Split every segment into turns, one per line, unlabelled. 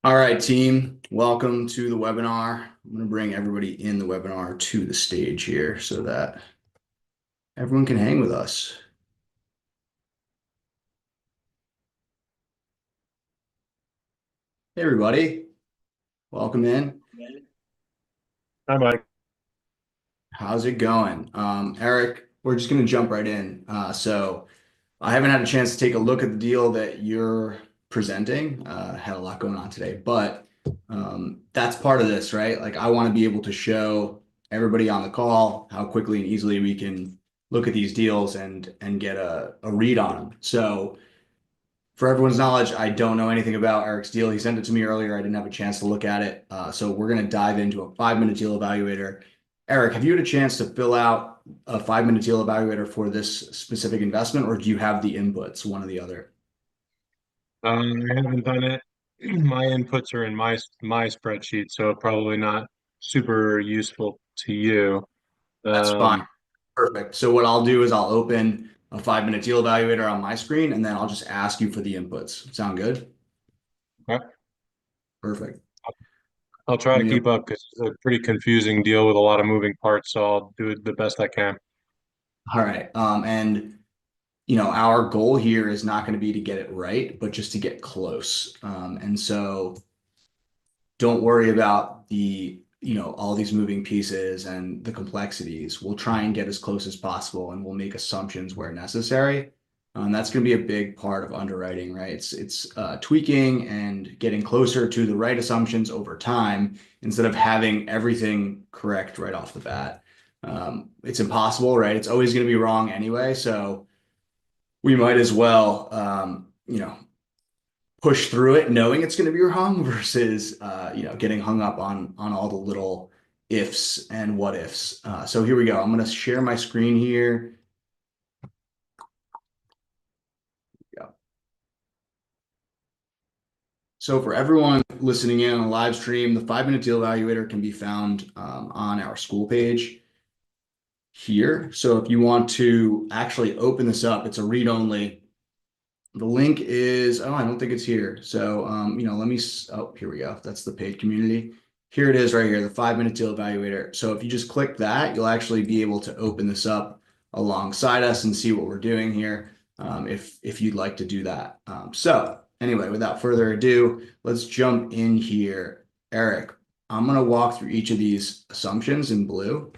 All right, team, welcome to the webinar. I'm going to bring everybody in the webinar to the stage here so that everyone can hang with us. Hey, everybody, welcome in.
Hi, Mike.
How's it going? Eric, we're just going to jump right in. So I haven't had a chance to take a look at the deal that you're presenting. Had a lot going on today, but that's part of this, right? Like I want to be able to show everybody on the call how quickly and easily we can look at these deals and get a read on them. So for everyone's knowledge, I don't know anything about Eric's deal. He sent it to me earlier. I didn't have a chance to look at it. So we're going to dive into a 5 minute deal evaluator. Eric, have you had a chance to fill out a 5 minute deal evaluator for this specific investment, or do you have the inputs, one or the other?
I haven't done it. My inputs are in my spreadsheet, so probably not super useful to you.
That's fine.
Um,
Perfect. So what I'll do is I'll open a 5 minute deal evaluator on my screen, and then I'll just ask you for the inputs. Sound good?
okay.
Perfect.
I'll try
Let
to
me
keep up because it's a pretty confusing deal with a lot of moving parts, so I'll do it the best I can.
All right. And our goal here is not going to be to get it right, but just to get close. And so don't worry about all these moving pieces and the complexities. We'll try and get as close as possible, and we'll make assumptions where necessary. That's going to be a big part of underwriting, right? It's tweaking and getting closer to the right assumptions over time instead of having everything correct right off the bat. It's impossible, right? It's always going to be wrong anyway, so we might as well, push through it knowing it's going to be wrong versus getting hung up on all the little ifs and what ifs. So here we go. I'm going to share my screen here. Yeah. So for everyone listening in on a live stream, the 5 minute deal evaluator can be found on our school page here. So if you want to actually open this up, it's a read only. The link is, oh, I don't think it's here. So, let me, oh, here we go. That's the paid community. Here it is right here, the 5 minute deal evaluator. So if you just click that, you'll actually be able to open this up alongside us and see what we're doing here, if you'd like to do that. So anyway, without further ado, let's jump in here. Eric, I'm going to walk through each of these assumptions in blue.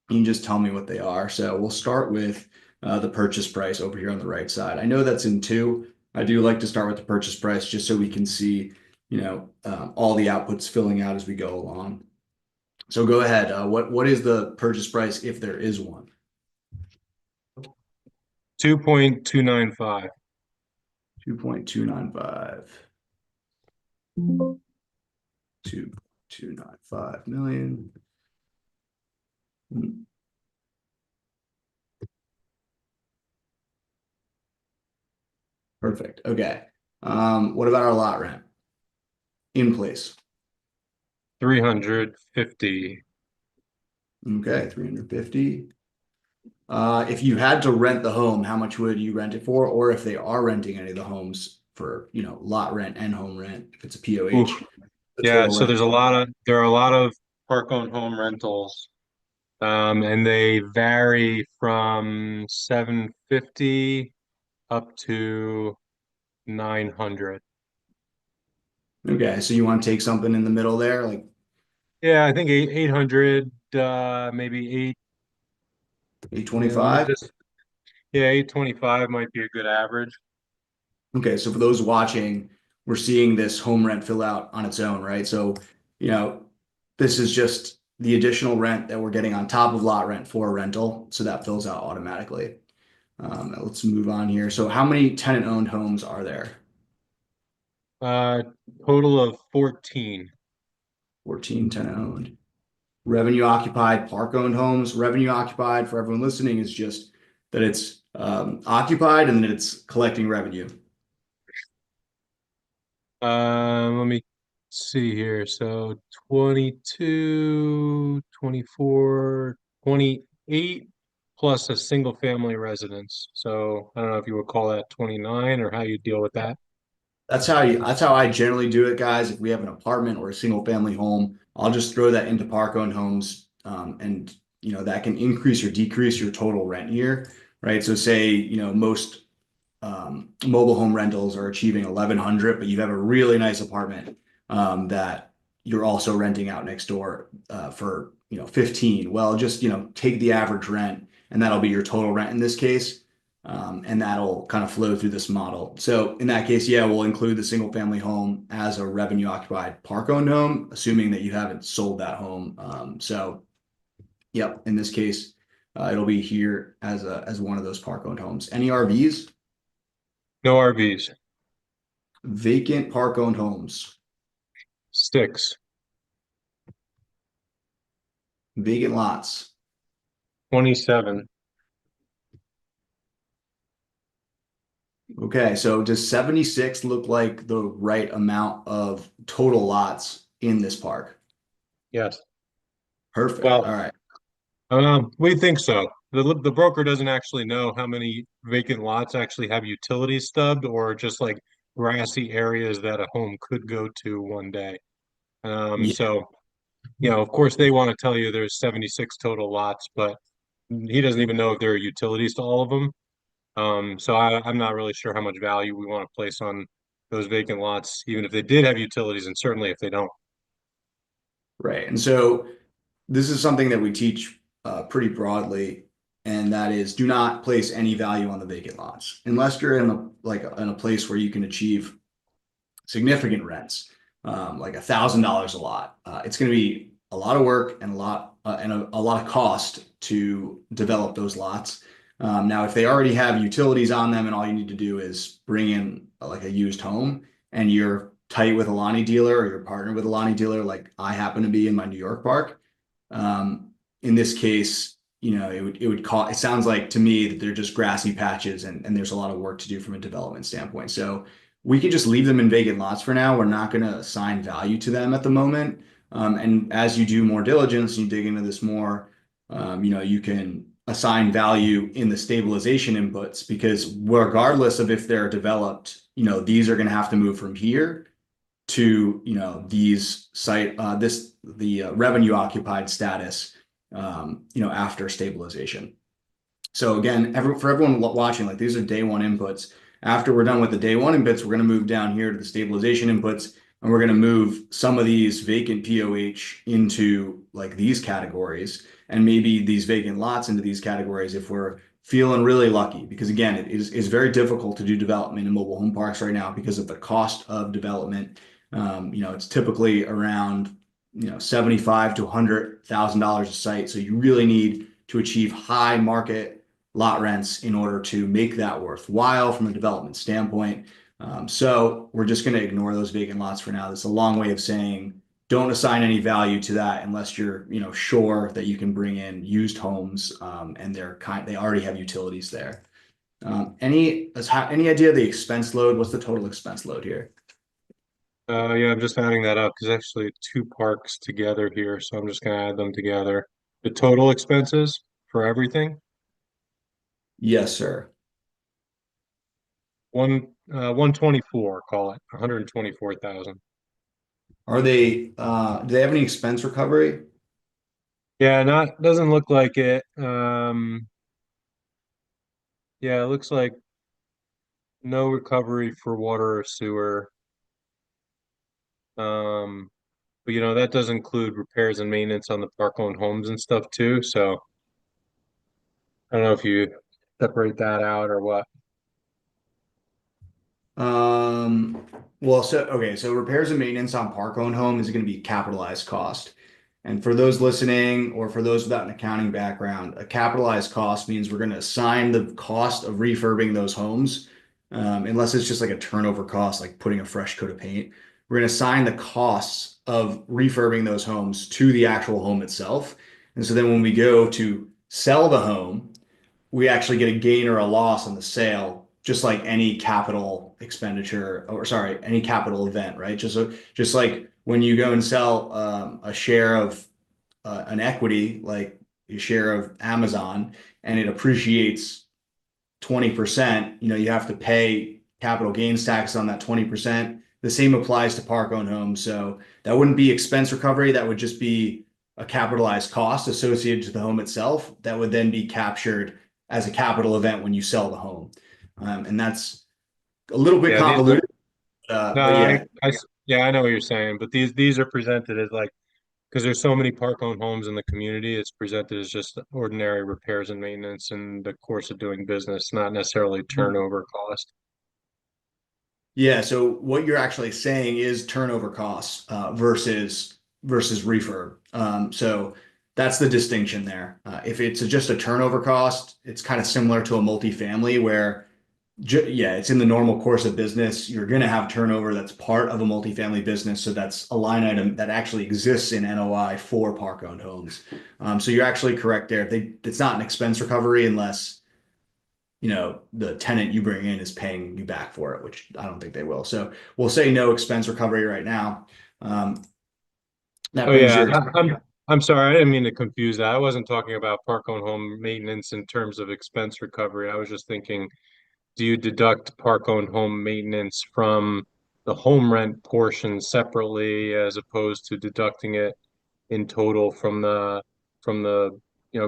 You can just tell me what they are. So we'll start with the purchase price over here on the right side. I know that's in two. I do like to start with the purchase price just so we can see, all the outputs filling out as we go along. So go ahead. What is the purchase price if there is one?
2.295.
2.295. 2.295 million. Perfect. Okay. What about our lot rent in place?
350.
Okay, 350. If you had to rent the home, how much would you rent it for? Or if they are renting any of the homes for, lot rent and home rent, if it's a
Oof.
POH, the
Yeah,
total
so
rent.
there are a lot of park-owned home rentals. And they vary from 750 up to 900.
Okay, so you want to take something in the middle there, like
Yeah, I think 800, maybe eight. Let me
825?
just, yeah, 825 might be a good average.
Okay, so for those watching, we're seeing this home rent fill out on its own, right? So, you know, this is just the additional rent that we're getting on top of lot rent for a rental. So that fills out automatically. Let's move on here. So how many tenant owned homes are there?
Uh, Total of 14.
14 tenant owned. Revenue occupied, park owned homes. Revenue occupied for everyone listening is just that it's occupied and that it's collecting revenue.
Let me see here. So 22, 24, 28 plus a single family residence. So I don't know if you would call that 29 or how you deal with that.
That's how I generally do it, guys. If we have an apartment or a single family home, I'll just throw that into park owned homes, and that can increase or decrease your total rent year, right? So say most mobile home rentals are achieving 1100, but you have a really nice apartment that you're also renting out next door for 15. Well, just take the average rent, and that'll be your total rent in this case. And that'll kind of flow through this model. So in that case, yeah, we'll include the single family home as a revenue occupied park owned home, assuming that you haven't sold that home. So yep, in this case, it'll be here as one of those park owned homes. Any RVs?
No RVs.
Vacant park owned homes,
6.
vacant lots.
27.
Okay, so does 76 look like the right amount of total lots in this park?
Yes.
Perfect. All
Well,
right.
we think so. The broker doesn't actually know how many vacant lots actually have utilities stubbed or just like grassy areas that a home could go to one day.
Yeah,
So, of course they want to tell you there's 76 total lots, but he doesn't even know if there are utilities to all of them. So I'm not really sure how much value we want to place on those vacant lots, even if they did have utilities, and certainly if they don't.
right. And so this is something that we teach pretty broadly, and that is do not place any value on the vacant lots unless you're in a place where you can achieve significant rents, like $1,000 a lot. It's going to be a lot of work and a lot of cost to develop those lots. Now, if they already have utilities on them and all you need to do is bring in like a used home and you're tight with a Lonnie dealer or you're partnered with a Lonnie dealer, like I happen to be in my New York park, in this case, it would cost. It sounds like to me that they're just grassy patches and there's a lot of work to do from a development standpoint. So we could just leave them in vacant lots for now. We're not going to assign value to them at the moment. And as you do more diligence, you dig into this more, you can assign value in the stabilization inputs because regardless of if they're developed, these are going to have to move from here to, these the revenue occupied status, after stabilization. So again, for everyone watching, like these are day one inputs. After we're done with the day one inputs, we're going to move down here to the stabilization inputs, and we're going to move some of these vacant POH into like these categories, and maybe these vacant lots into these categories if we're feeling really lucky. Because again, it's very difficult to do development in mobile home parks right now because of the cost of development. It's typically around 75 to $100,000 a site, so you really need to achieve high market lot rents in order to make that worthwhile from a development standpoint. So we're just going to ignore those vacant lots for now. That's a long way of saying don't assign any value to that unless you're sure that you can bring in used homes, and they already have utilities there. Any idea of the expense load? What's the total expense load here?
Yeah, I'm just adding that up because actually two parks together here, so I'm just gonna add them together. The total expenses for everything,
Yes, sir.
124, call it 124,000.
Do they have any expense recovery?
Yeah, not doesn't look like it. Yeah, it looks like no recovery for water or sewer. Um, but that does include repairs and maintenance on the park-owned homes and stuff too. So I don't know if you separate that out or what.
Um, well, so repairs and maintenance on park-owned home is going to be capitalized cost. And for those listening or for those without an accounting background, a capitalized cost means we're going to assign the cost of refurbing those homes, unless it's just like a turnover cost, like putting a fresh coat of paint. We're going to assign the costs of refurbing those homes to the actual home itself. And so then when we go to sell the home, we actually get a gain or a loss on the sale, just like any capital expenditure, or sorry, any capital event, right? Just like when you go and sell a share of an equity, like a share of Amazon, and it appreciates 20%, you have to pay capital gains tax on that 20%. The same applies to park-owned homes. So that wouldn't be expense recovery. That would just be a capitalized cost associated to the home itself that would then be captured as a capital event when you sell the home. And that's a little bit
Yeah, these are
convoluted,
no,
but yeah.
yeah, I know what you're saying, but these are presented as like because there's so many park-owned homes in the community, it's presented as just ordinary repairs and maintenance in the course of doing business, not necessarily turnover cost.
Yeah, so what you're actually saying is turnover costs versus refurb. So that's the distinction there. If it's just a turnover cost, it's kind of similar to a multifamily where, yeah, it's in the normal course of business. You're going to have turnover that's part of a multifamily business. So that's a line item that actually exists in NOI for park-owned homes. So you're actually correct there. It's not an expense recovery unless the tenant you bring in is paying you back for it, which I don't think they will. So we'll say no expense recovery right now. Um, that
Oh
brings
yeah,
your
I'm sorry, I didn't mean to confuse that. I wasn't talking about park-owned home maintenance in terms of expense recovery. I was just thinking, do you deduct park-owned home maintenance from the home rent portion separately as opposed to deducting it in total from the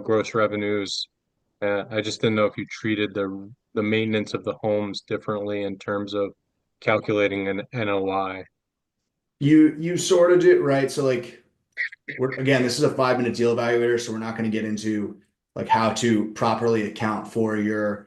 gross revenues? I just didn't know if you treated the maintenance of the homes differently in terms of calculating an NOI.
you sorted it right. So like we're again, this is a 5 minute deal evaluator, so we're not going to get into like how to properly account for the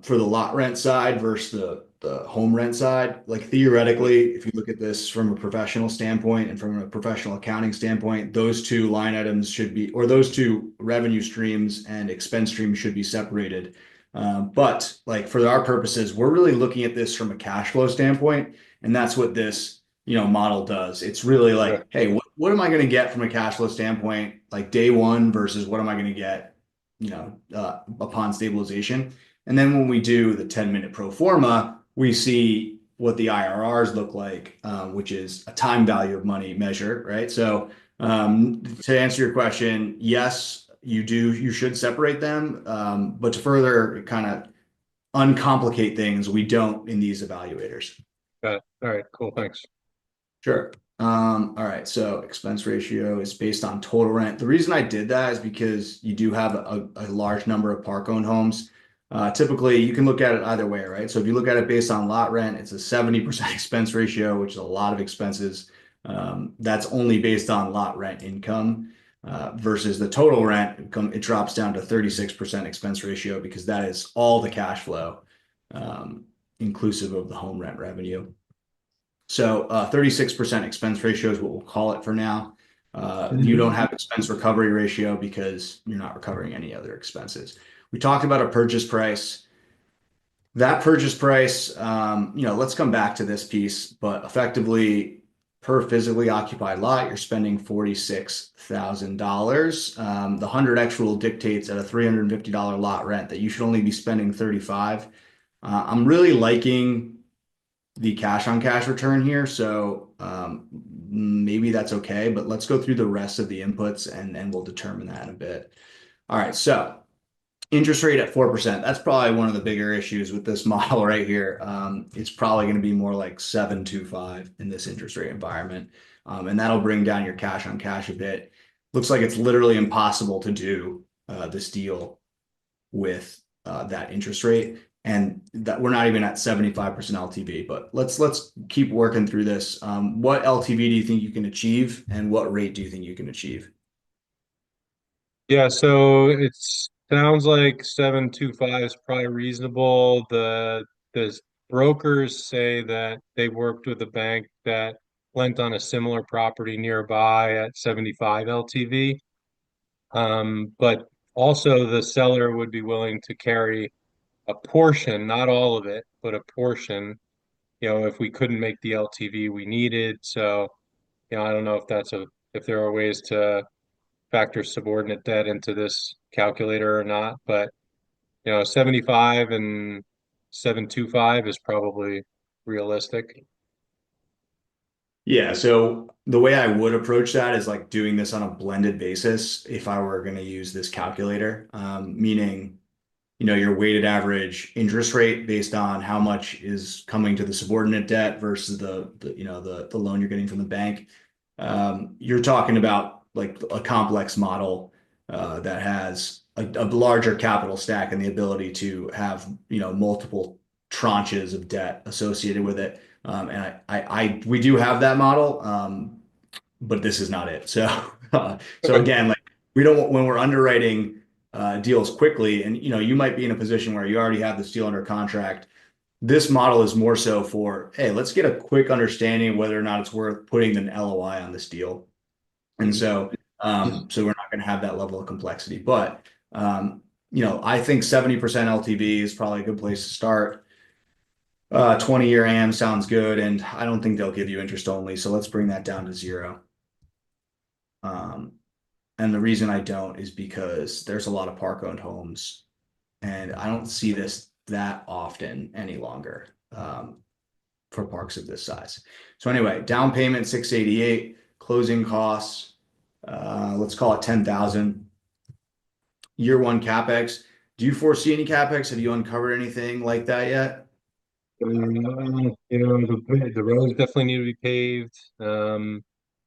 lot rent side versus the home rent side. Like theoretically, if you look at this from a professional standpoint and from a professional accounting standpoint, those two line items should be, or those two revenue streams and expense streams should be separated. But like for our purposes, we're really looking at this from a cash flow standpoint, and that's what this model does. It's really
Sure.
like, hey, what am I going to get from a cash flow standpoint, like day one versus what am I going to get, upon stabilization. And then when we do the 10-minute pro forma, we see what the IRRs look like, which is a time value of money measure, right? So to answer your question, yes, you should separate them. But to further kind of uncomplicate things, we don't in these evaluators.
Got it. All right, cool, thanks.
Sure. All right. So expense ratio is based on total rent. The reason I did that is because you do have a large number of park-owned homes. Typically, you can look at it either way, right? So if you look at it based on lot rent, it's a 70% expense ratio, which is a lot of expenses. That's only based on lot rent income versus the total rent. It drops down to 36% expense ratio because that is all the cash flow, inclusive of the home rent revenue. So 36% expense ratio is what we'll call it for now. You don't have expense recovery ratio because you're not recovering any other expenses. We talked about a purchase price. That purchase price, let's come back to this piece, but effectively per physically occupied lot, you're spending $46,000. The 100X rule dictates at a $350 lot rent that you should only be spending 35. I'm really liking the cash on cash return here. So maybe that's okay, but let's go through the rest of the inputs and we'll determine that in a bit. All right. So interest rate at 4%. That's probably one of the bigger issues with this model right here. It's probably going to be more like 7.25 in this interest rate environment. And that'll bring down your cash on cash a bit. Looks like it's literally impossible to do this deal with that interest rate, and that we're not even at 75% LTV. But let's keep working through this. What LTV do you think you can achieve, and what rate do you think you can achieve?
Yeah, so it sounds like 725 is probably reasonable. The brokers say that they worked with a bank that lent on a similar property nearby at 75 LTV. But also the seller would be willing to carry a portion, not all of it, but a portion, if we couldn't make the LTV we needed. So, I don't know if there are ways to factor subordinate debt into this calculator or not, but 75 and 725 is probably realistic.
Yeah, so the way I would approach that is like doing this on a blended basis if I were going to use this calculator, meaning your weighted average interest rate based on how much is coming to the subordinate debt versus the loan you're getting from the bank. You're talking about like a complex model that has a larger capital stack and the ability to have multiple tranches of debt associated with it. And we do have that model, but this is not it. So
Okay.
again, like we don't when we're underwriting deals quickly, and you might be in a position where you already have this deal under contract. This model is more so for, hey, let's get a quick understanding of whether or not it's worth putting an LOI on this deal. And
Mhm.
so we're not going to have that level of complexity. But I think 70% LTV is probably a good place to start. 20-year AM sounds good, and I don't think they'll give you interest only. So let's bring that down to 0. Um, and the reason I don't is because there's a lot of park owned homes, and I don't see this that often any longer for parks of this size. So anyway, down payment 688, closing costs, let's call it 10,000. Year one capex. Do you foresee any capex? Have you uncovered anything like that yet?
The roads definitely need to be paved. So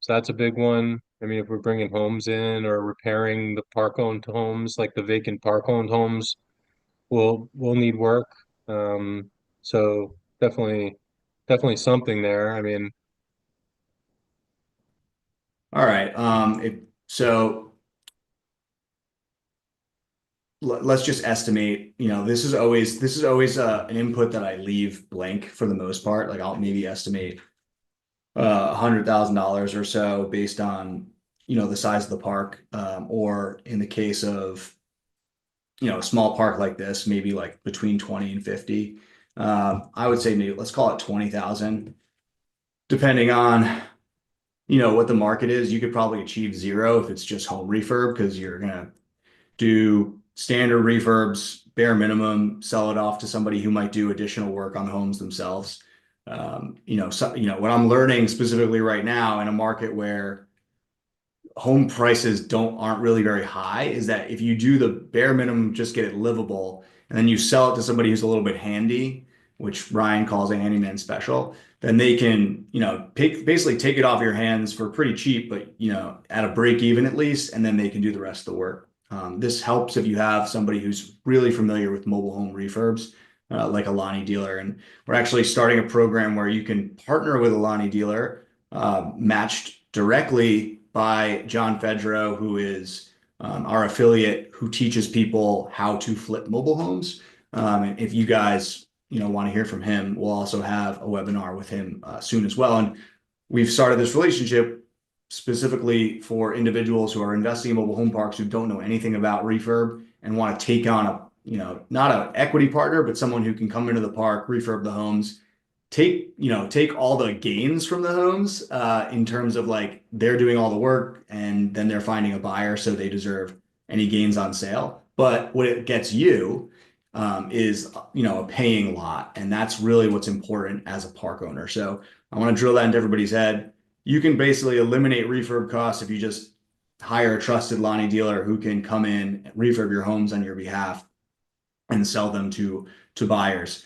that's a big one. I mean, if we're bringing homes in or repairing the park-owned homes, like the vacant park-owned homes, will need work. So definitely something there. I mean,
All right. So let's just estimate. This is always an input that I leave blank for the most part. Like I'll maybe estimate $100,000 or so based on the size of the park, or in the case of a small park like this, maybe like between 20 and 50. I would say maybe let's call it 20,000, depending on what the market is. You could probably achieve 0 if it's just home refurb because you're gonna do standard refurbs, bare minimum, sell it off to somebody who might do additional work on the homes themselves. What I'm learning specifically right now in a market where home prices aren't really very high is that if you do the bare minimum, just get it livable, and then you sell it to somebody who's a little bit handy, which Ryan calls a handyman special, then they can, basically take it off your hands for pretty cheap, but at a break even at least, and then they can do the rest of the work. This helps if you have somebody who's really familiar with mobile home refurbs, like a Lonnie dealer. And we're actually starting a program where you can partner with a Lonnie dealer, matched directly by John Fedro, who is our affiliate who teaches people how to flip mobile homes. And if you guys, want to hear from him, we'll also have a webinar with him soon as well. And we've started this relationship specifically for individuals who are investing in mobile home parks who don't know anything about refurb and want to take on not an equity partner, but someone who can come into the park, refurb the homes, take all the gains from the homes, in terms of like they're doing all the work and then they're finding a buyer, so they deserve any gains on sale. But what it gets you is a paying lot, and that's really what's important as a park owner. So I want to drill that into everybody's head. You can basically eliminate refurb costs if you just hire a trusted Lonnie dealer who can come in, refurb your homes on your behalf, and sell them to buyers.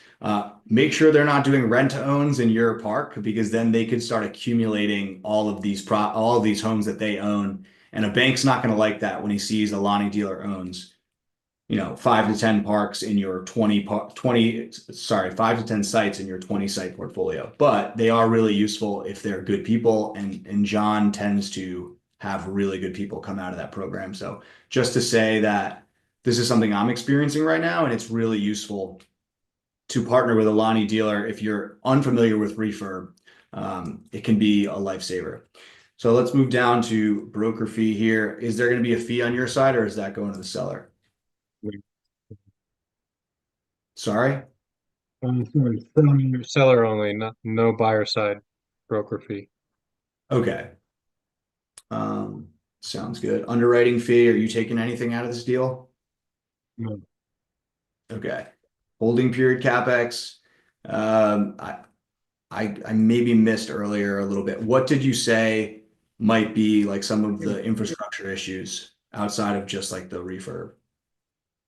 Make sure they're not doing rent to owns in your park, because then they could start accumulating all of these homes that they own, and a bank's not going to like that when he sees a Lonnie dealer owns 5 to 10 parks in your 5 to 10 sites in your 20 site portfolio. But they are really useful if they're good people, and John tends to have really good people come out of that program. So just to say that this is something I'm experiencing right now, and it's really useful to partner with a Lonnie dealer if you're unfamiliar with refurb. It can be a lifesaver. So let's move down to broker fee here. Is there going to be a fee on your side, or is that going to the seller? Sorry?
seller only, no buyer side broker fee.
Okay. Um, Sounds good. Underwriting fee, are you taking anything out of this deal?
No.
Okay. Holding period CapEx. Um, I, I maybe missed earlier a little bit. What did you say might be like some of the infrastructure issues outside of just like the refurb?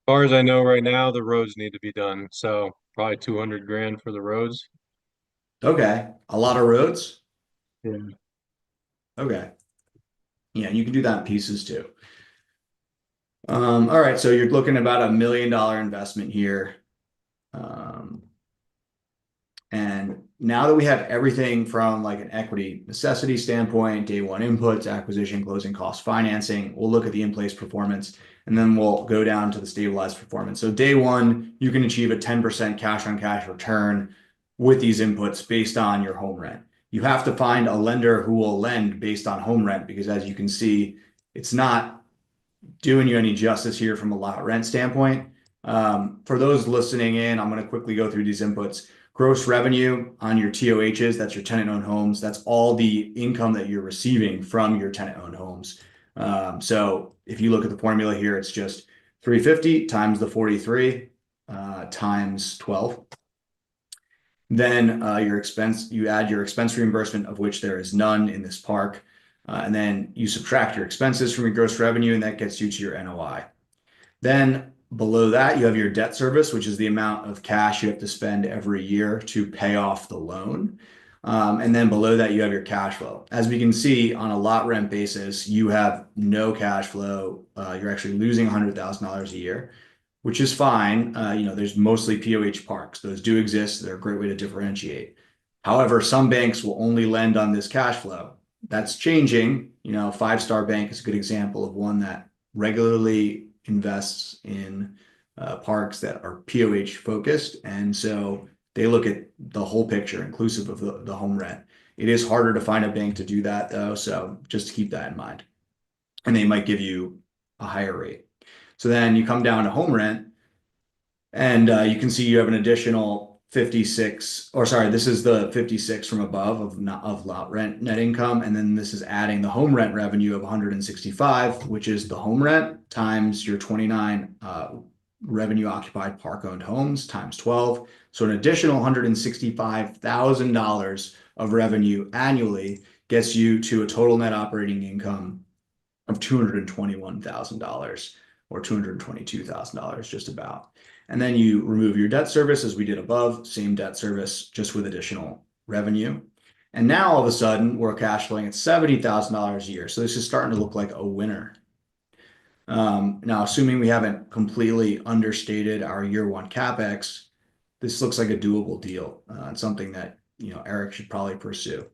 far as I know right now, the roads need to be done. So probably 200 grand for the roads.
Okay, a lot of roads.
Yeah.
Okay, yeah, you can do that in pieces too. All right, so you're looking at about $1 million investment here. Um, And now that we have everything from like an equity necessity standpoint, day one inputs, acquisition, closing cost financing, we'll look at the in-place performance and then we'll go down to the stabilized performance. So day one, you can achieve a 10% cash on cash return with these inputs based on your home rent. You have to find a lender who will lend based on home rent because as you can see, it's not doing you any justice here from a lot rent standpoint. For those listening in, I'm going to quickly go through these inputs. Gross revenue on your TOHs, that's your tenant-owned homes. That's all the income that you're receiving from your tenant-owned homes. So if you look at the formula here, it's just 350 times the 43 times 12. Then your expense, you add your expense reimbursement, of which there is none in this park. And then you subtract your expenses from your gross revenue, and that gets you to your NOI. Then below that, you have your debt service, which is the amount of cash you have to spend every year to pay off the loan. And then below that, you have your cash flow. As we can see on a lot rent basis, you have no cash flow. You're actually losing $100,000 a year, which is fine. There's mostly POH parks. Those do exist. They're a great way to differentiate. However, some banks will only lend on this cash flow. That's changing. Five Star Bank is a good example of one that regularly invests in parks that are POH focused. And so they look at the whole picture, inclusive of the home rent. It is harder to find a bank to do that, though. So just keep that in mind. And they might give you a higher rate. So then you come down to home rent, and you can see you have an additional 56, or sorry, this is the 56 from above of lot rent net income. And then this is adding the home rent revenue of 165, which is the home rent times your 29 revenue occupied park owned homes times 12. So an additional $165,000 of revenue annually gets you to a total net operating income of $221,000 or $222,000, just about. And then you remove your debt service as we did above, same debt service, just with additional revenue. And now all of a sudden we're cash flowing at $70,000 a year. So this is starting to look like a winner. Now, assuming we haven't completely understated our year one CapEx, this looks like a doable deal. It's something that, Eric should probably pursue.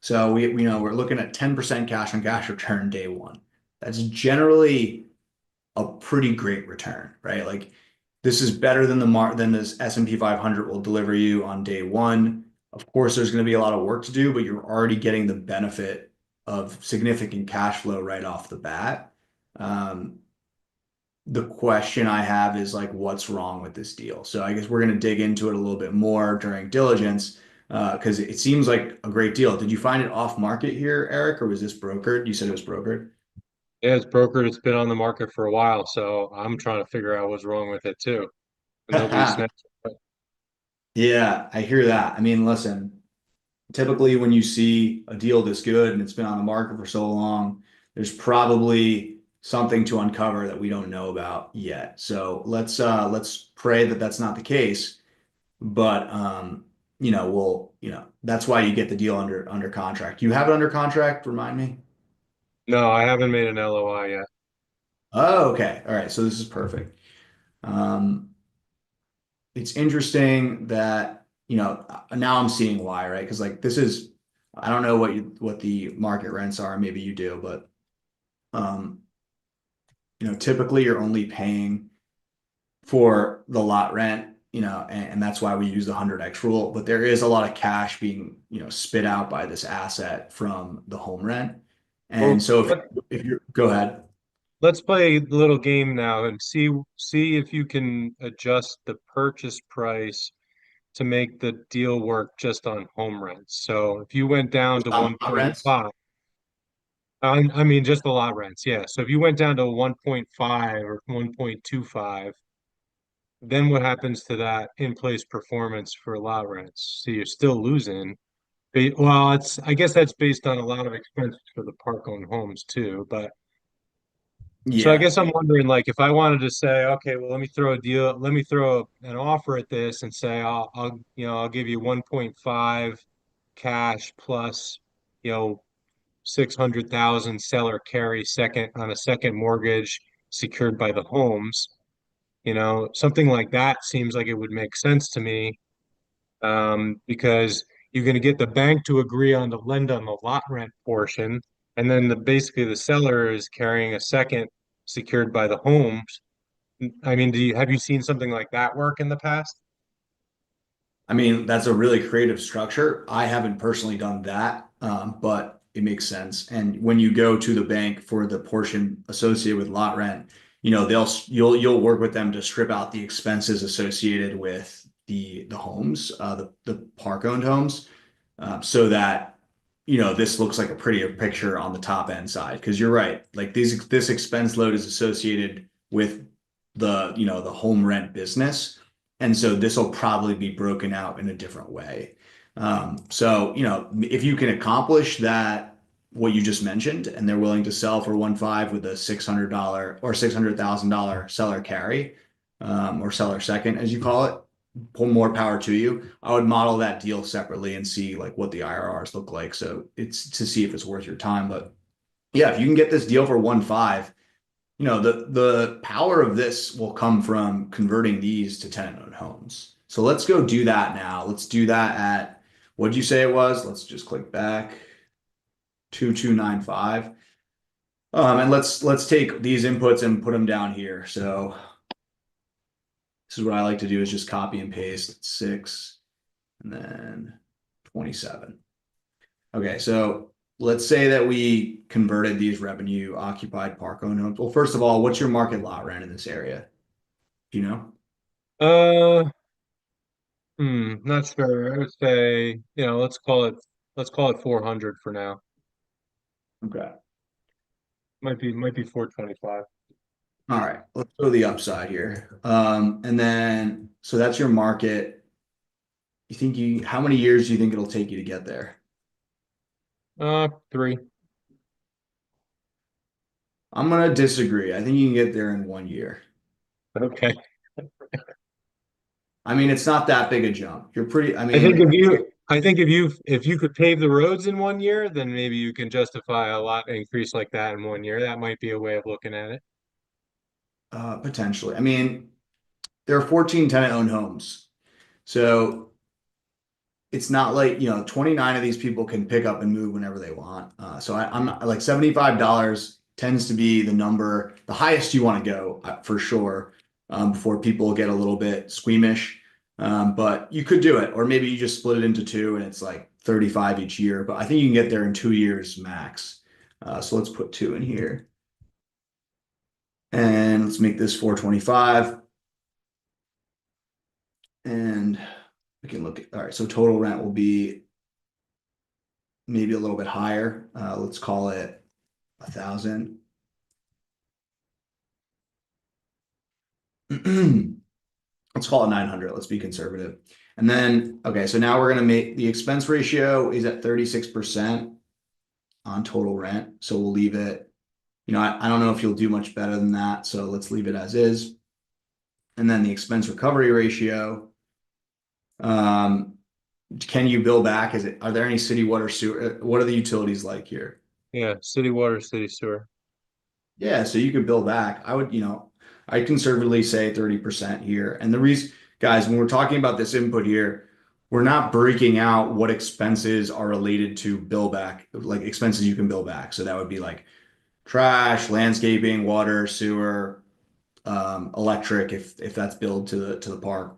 So we're looking at 10% cash on cash return day one. That's generally a pretty great return, right? Like this is better than than this S&P 500 will deliver you on day one. Of course, there's going to be a lot of work to do, but you're already getting the benefit of significant cash flow right off the bat. Um, the question I have is like, what's wrong with this deal? So I guess we're going to dig into it a little bit more during diligence because it seems like a great deal. Did you find it off market here, Eric, or was this brokered? You said it was brokered.
Yeah, it's brokered. It's been on the market for a while, so I'm trying to figure out what's wrong with it too. And nobody snatched it.
Yeah, I hear that. I mean, listen, typically when you see a deal this good and it's been on the market for so long, there's probably something to uncover that we don't know about yet. So let's pray that that's not the case. But that's why you get the deal under contract. You have it under contract, remind me?
No, I haven't made an LOI yet.
Oh, okay. All right. So this is perfect. Um, it's interesting that, now I'm seeing why, right? Because like this is, I don't know what the market rents are, maybe you do, but um, typically you're only paying for the lot rent, and that's why we use the 100x rule. But there is a lot of cash being, spit out by this asset from the home rent. And
Well,
so if you're, go ahead.
let's play a little game now and see if you can adjust the purchase price to make the deal work just on home rents. So if you went down to
Lot rents.
1.5, I mean just the lot rents, yeah. So if you went down to 1.5 or 1.25, then what happens to that in place performance for lot rents? So you're still losing. Well, I guess that's based on a lot of expenses for the park owned homes too, but So I
Yeah.
guess I'm wondering, like, if I wanted to say, okay, well, let me throw an offer at this and say, I'll give you 1.5 cash plus, you know, 600,000 seller carry second on a second mortgage secured by the homes. Something like that seems like it would make sense to me, because you're going to get the bank to agree on the lend on the lot rent portion, and then basically the seller is carrying a second secured by the homes. I mean, have you seen something like that work in the past?
I mean, that's a really creative structure. I haven't personally done that, but it makes sense. And when you go to the bank for the portion associated with lot rent, you'll work with them to strip out the expenses associated with the homes, the park owned homes, so that this looks like a prettier picture on the top end side. Because you're right, like this expense load is associated with the home rent business. And so this will probably be broken out in a different way. So, if you can accomplish that, what you just mentioned, and they're willing to sell for 1.5 with a $600 or $600,000 seller carry, or seller second, as you call it, pull more power to you. I would model that deal separately and see like what the IRRs look like. So it's to see if it's worth your time. But yeah, if you can get this deal for 1.5, the power of this will come from converting these to tenant-owned homes. So let's go do that now. Let's do that at, what'd you say it was? Let's just click back, 2295. And let's take these inputs and put them down here. So this is what I like to do, is just copy and paste 6 and then 27. Okay, so let's say that we converted these revenue occupied park owned homes. Well, first of all, what's your market lot rent in this area? Do you know?
Uh, not sure. I would say, let's call it 400 for now.
Okay.
Might be 425.
All right, let's go to the upside here. And then, so that's your market. How many years do you think it'll take you to get there?
3.
I'm gonna disagree. I think you can get there in 1 year.
Okay.
I mean, it's not that big a jump. I
I think
mean,
if you could pave the roads in 1 year, then maybe you can justify a lot increase like that in 1 year. That might be a way of looking at it.
potentially. I mean, there are 14 tenant-owned homes. So it's not like, 29 of these people can pick up and move whenever they want. So I'm not like $75 tends to be the number, the highest you want to go, for sure, before people get a little bit squeamish. But you could do it, or maybe you just split it into two and it's like 35 each year. But I think you can get there in 2 years max. So let's put two in here and let's make this 425. And we can look at, all right, so total rent will be maybe a little bit higher. Let's call it 1,000. Let's call it 900. Let's be conservative. And then, okay, so now we're going to make the expense ratio is at 36% on total rent. So we'll leave it, I don't know if you'll do much better than that. So let's leave it as is. And then the expense recovery ratio, um, can you bill back? Are there any city water sewer? What are the utilities like here?
Yeah, city water, city sewer.
Yeah, so you could bill back. I conservatively say 30% here. And the reason, guys, when we're talking about this input here, we're not breaking out what expenses are related to bill back, like expenses you can bill back. So that would be like trash, landscaping, water, sewer, electric, if that's billed to the park.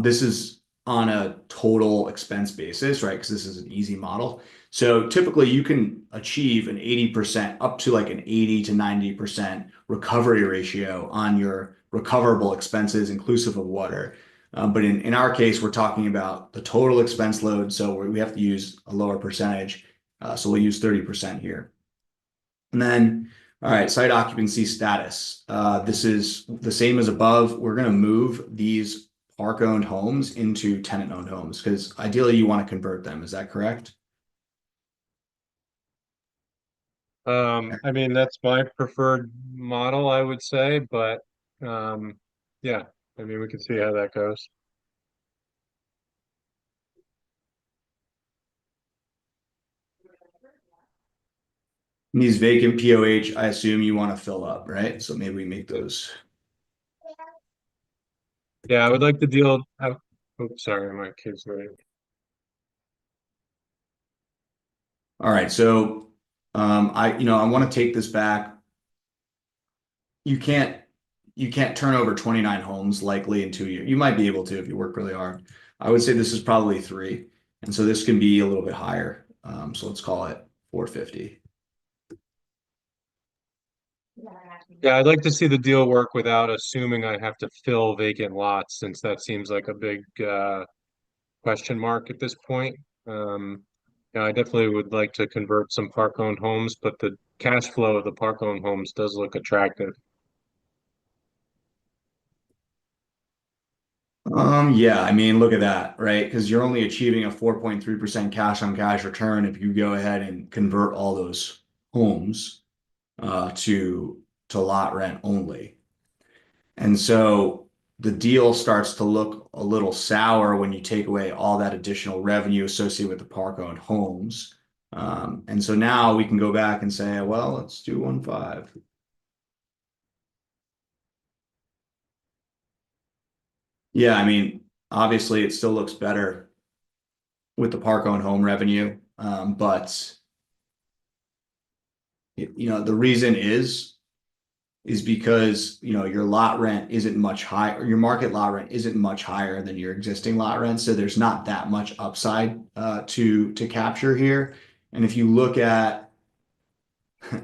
This is on a total expense basis, right? Because this is an easy model. So typically you can achieve an 80% up to like an 80 to 90% recovery ratio on your recoverable expenses, inclusive of water. But in our case, we're talking about the total expense load. So we have to use a lower percentage. So we'll use 30% here. And then, all right, site occupancy status. This is the same as above. We're going to move these park-owned homes into tenant-owned homes because ideally you want to convert them. Is that correct?
I mean, that's my preferred model, I would say, but um, yeah, I mean, we can see how that goes.
These vacant POH, I assume you want to fill up, right? So maybe we make those.
Yeah, I would like the deal. Oops, sorry, my kid's ready.
All right. So I want to take this back. You can't you can't turn over 29 homes likely in 2 years. You might be able to if you work really hard. I would say this is probably three. And so this can be a little bit higher. So let's call it 450.
Yeah, I'd like to see the deal work without assuming I have to fill vacant lots, since that seems like a big question mark at this point. Um, yeah, I definitely would like to convert some park-owned homes, but the cash flow of the park-owned homes does look attractive.
Yeah, I mean, look at that, right? Because you're only achieving a 4.3% cash on cash return if you go ahead and convert all those homes to lot rent only. And so the deal starts to look a little sour when you take away all that additional revenue associated with the park-owned homes. And so now we can go back and say, well, let's do 1.5. Yeah, I mean, obviously it still looks better with the park-owned home revenue, but the reason is because your lot rent isn't much high or your market lot rent isn't much higher than your existing lot rent, so there's not that much upside to capture here. And if you look at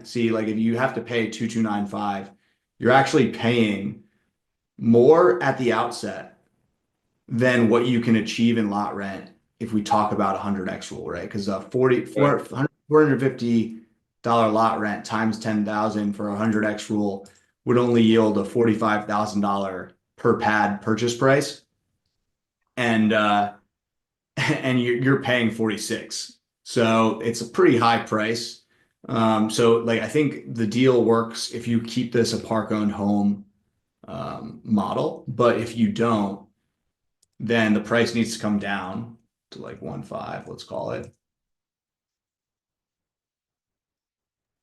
see, like if you have to pay 2295, you're actually paying more at the outset than what you can achieve in lot rent if we talk about 100x rule, right? Because 450 dollar lot rent times 10,000 for 100x rule would only yield a $45,000 per pad purchase price, and and you're paying 46. So it's a pretty high price. So like I think the deal works if you keep this a park owned home model, but if you don't, then the price needs to come down to like 1.5, let's call it.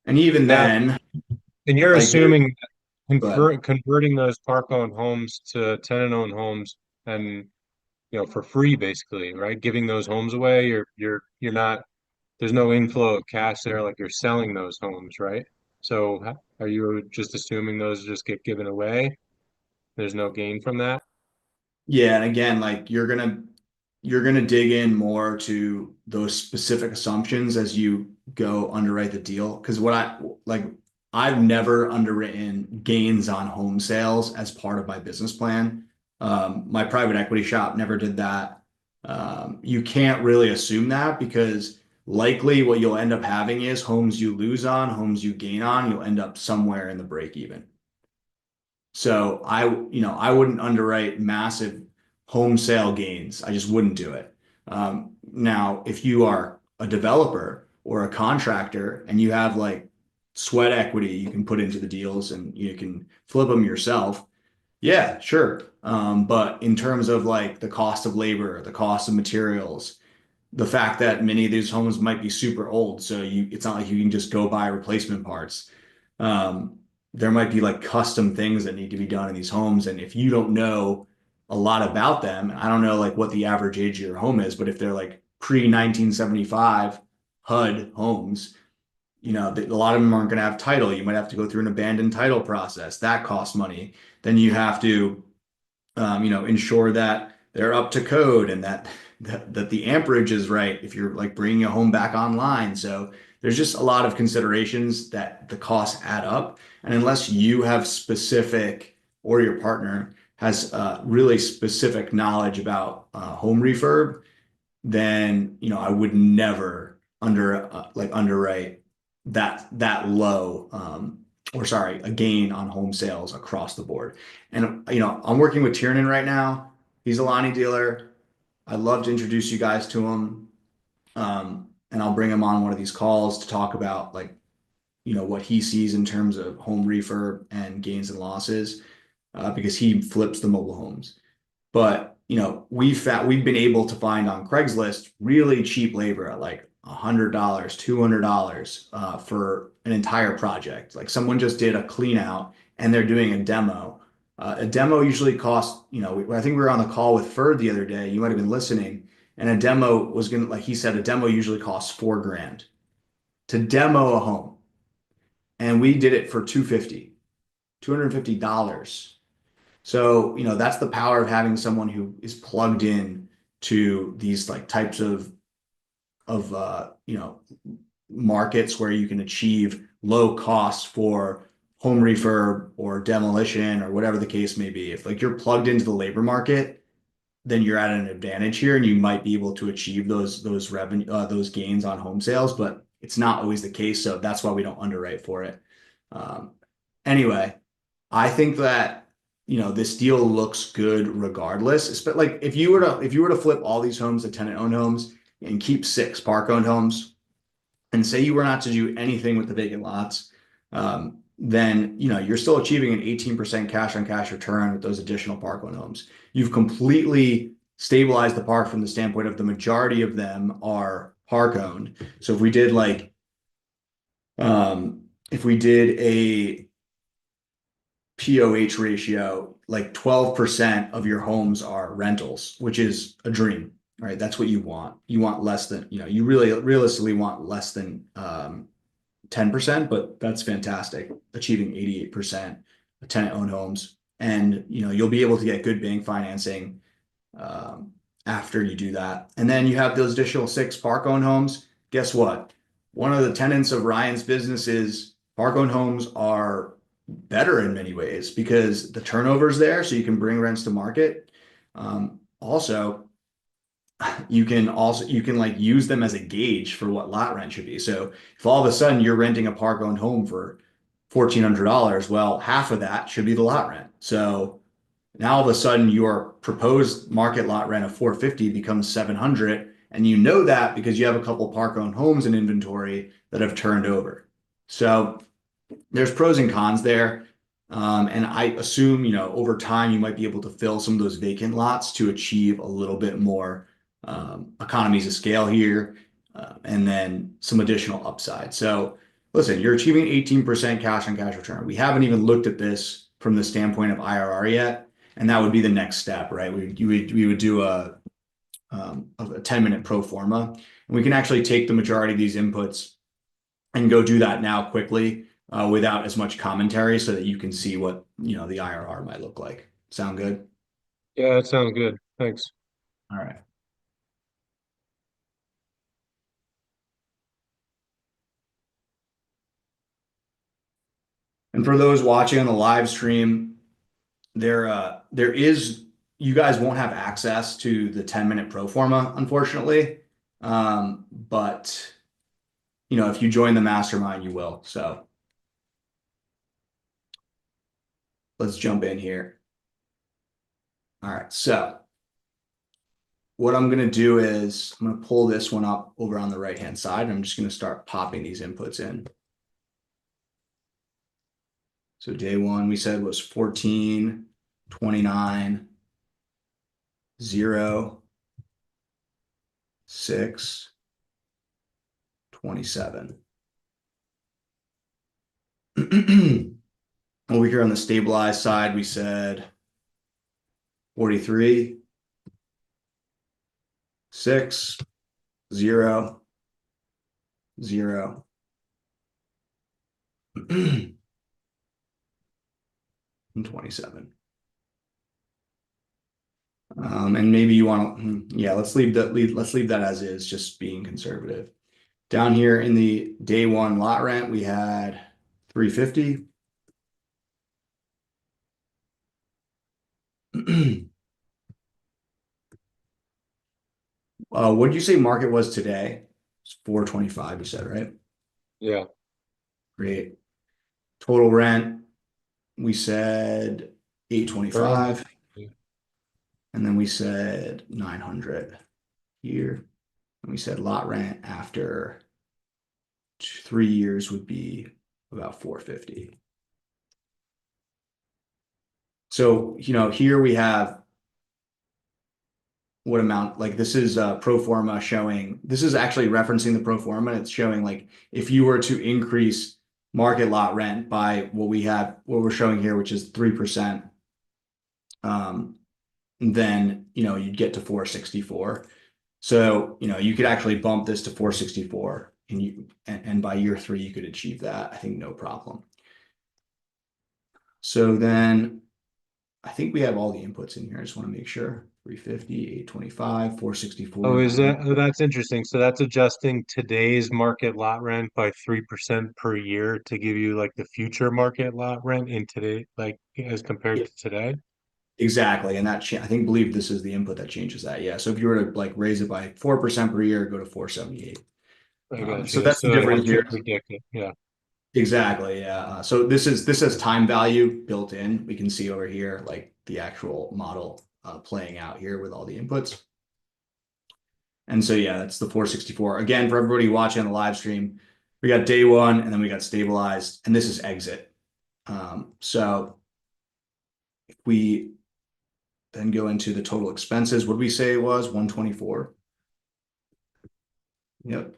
And even
Yeah,
then,
and you're
like there,
assuming
but
converting those park-owned homes to tenant-owned homes and for free basically, right? Giving those homes away, you're not there's no inflow of cash there like you're selling those homes, right? So are you just assuming those just get given away? There's no gain from that?
yeah, and again, like you're gonna dig in more to those specific assumptions as you go underwrite the deal. Because like I've never underwritten gains on home sales as part of my business plan. My private equity shop never did that. You can't really assume that because likely what you'll end up having is homes you lose on, homes you gain on, you'll end up somewhere in the break even. So I wouldn't underwrite massive home sale gains. I just wouldn't do it. Now, if you are a developer or a contractor and you have like sweat equity you can put into the deals and you can flip them yourself, yeah, sure. But in terms of like the cost of labor, the cost of materials, the fact that many of these homes might be super old, so it's not like you can just go buy replacement parts. Um, there might be like custom things that need to be done in these homes, and if you don't know a lot about them, I don't know like what the average age of your home is, but if they're like pre 1975 HUD homes, a lot of them aren't going to have title. You might have to go through an abandoned title process. That costs money. Then you have to ensure that they're up to code and that the amperage is right if you're like bringing a home back online. So there's just a lot of considerations that the costs add up. And unless you have specific or your partner has really specific knowledge about home refurb, then I would never underwrite that low or sorry, a gain on home sales across the board. And I'm working with Tiernan right now. He's a Lonnie dealer. I'd love to introduce you guys to him. And I'll bring him on one of these calls to talk about like what he sees in terms of home refurb and gains and losses, because he flips the mobile homes. But we've been able to find on Craigslist really cheap labor at like $100, $200 for an entire project. Like someone just did a clean out and they're doing a demo. A demo usually costs, I think we were on the call with Ferd the other day. You might have been listening, and a demo was gonna, like he said, a demo usually costs $4,000 to demo a home, and we did it for $250. So, that's the power of having someone who is plugged in to these like types of markets where you can achieve low costs for home refurb or demolition or whatever the case may be. If like you're plugged into the labor market, then you're at an advantage here and you might be able to achieve those revenue those gains on home sales, but it's not always the case. So that's why we don't underwrite for it. Um, anyway, I think that this deal looks good regardless. But like if you were to flip all these homes to tenant-owned homes and keep 6 park-owned homes, and say you were not to do anything with the vacant lots, then you're still achieving an 18% cash on cash return with those additional park-owned homes. You've completely stabilized the park from the standpoint of the majority of them are park-owned. So if we did a POH ratio, like 12% of your homes are rentals, which is a dream, right? That's what you want. You want less than, you really realistically want less than 10%, but that's fantastic. Achieving 88% of tenant-owned homes. And, you'll be able to get good bank financing after you do that. And then you have those additional 6 park-owned homes. Guess what? One of the tenets of Ryan's business is park-owned homes are better in many ways because the turnover is there, so you can bring rents to market. Also, you can like use them as a gauge for what lot rent should be. So if all of a sudden you're renting a park-owned home for $1,400, well, half of that should be the lot rent. So now all of a sudden your proposed market lot rent of 450 becomes 700, and you know that because you have a couple park-owned homes in inventory that have turned over. So there's pros and cons there. And I assume, over time you might be able to fill some of those vacant lots to achieve a little bit more economies of scale here, and then some additional upside. So listen, you're achieving 18% cash on cash return. We haven't even looked at this from the standpoint of IRR yet, and that would be the next step, right? We would do a 10-minute pro forma, and we can actually take the majority of these inputs and go do that now quickly without as much commentary so that you can see what, the IRR might look like. Sound good?
Yeah, that sounds good. Thanks.
All right. And for those watching on the live stream, there is, you guys won't have access to the 10-minute pro forma, unfortunately. But if you join the mastermind, you will. So let's jump in here. All right. So what I'm going to do is I'm going to pull this one up over on the right-hand side. And I'm just going to start popping these inputs in. So day one, we said was 14, 29, 0, 6, 27. Over here on the stabilized side, we said 43, 6, 0, 0. And 27. And maybe you want to, yeah, let's leave that as is, just being conservative. Down here in the day one lot rent, we had 350. What did you say market was today? It's 425, you said, right?
Yeah.
Great. Total rent, we said 825. And then we said 900 here. And we said lot rent after 3 years would be about 450. So, here we have what amount, like this is pro forma showing, this is actually referencing the pro forma. It's showing like if you were to increase market lot rent by what we're showing here, which is 3%, then, you'd get to 464. So, you could actually bump this to 464 and by year 3, you could achieve that. I think no problem. So then I think we have all the inputs in here. I just want to make sure. 350, 825, 464,
Oh, is
900.
that, oh, that's interesting. So that's adjusting today's market lot rent by 3% per year to give you like the future market lot rent in today, like as compared to today.
Exactly. And I think believe this is the input that changes that. Yeah. So if you were to like raise it by 4% per year, go to 478.
I got
So
you.
that's the
So
difference
what you
here.
predict it. Yeah.
Exactly. Yeah. So this has time value built in. We can see over here like the actual model playing out here with all the inputs. And so yeah, that's the 464. Again, for everybody watching on the live stream, we got day one and then we got stabilized, and this is exit. So if we then go into the total expenses, what did we say it was? 124. Yep.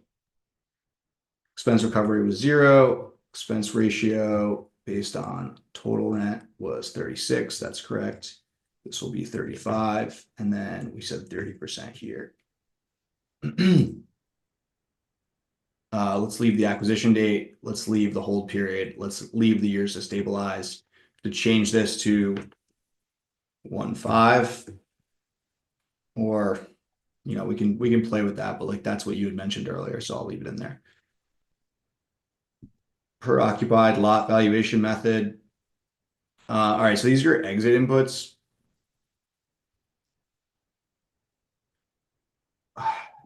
Expense recovery was 0. Expense ratio based on total rent was 36. That's correct. This will be 35. And then we said 30% here. Let's leave the acquisition date. Let's leave the hold period. Let's leave the years to stabilize. To change this to 1.5, or we can play with that, but like that's what you had mentioned earlier, so I'll leave it in there. Per occupied lot valuation method. All right, so these are your exit inputs.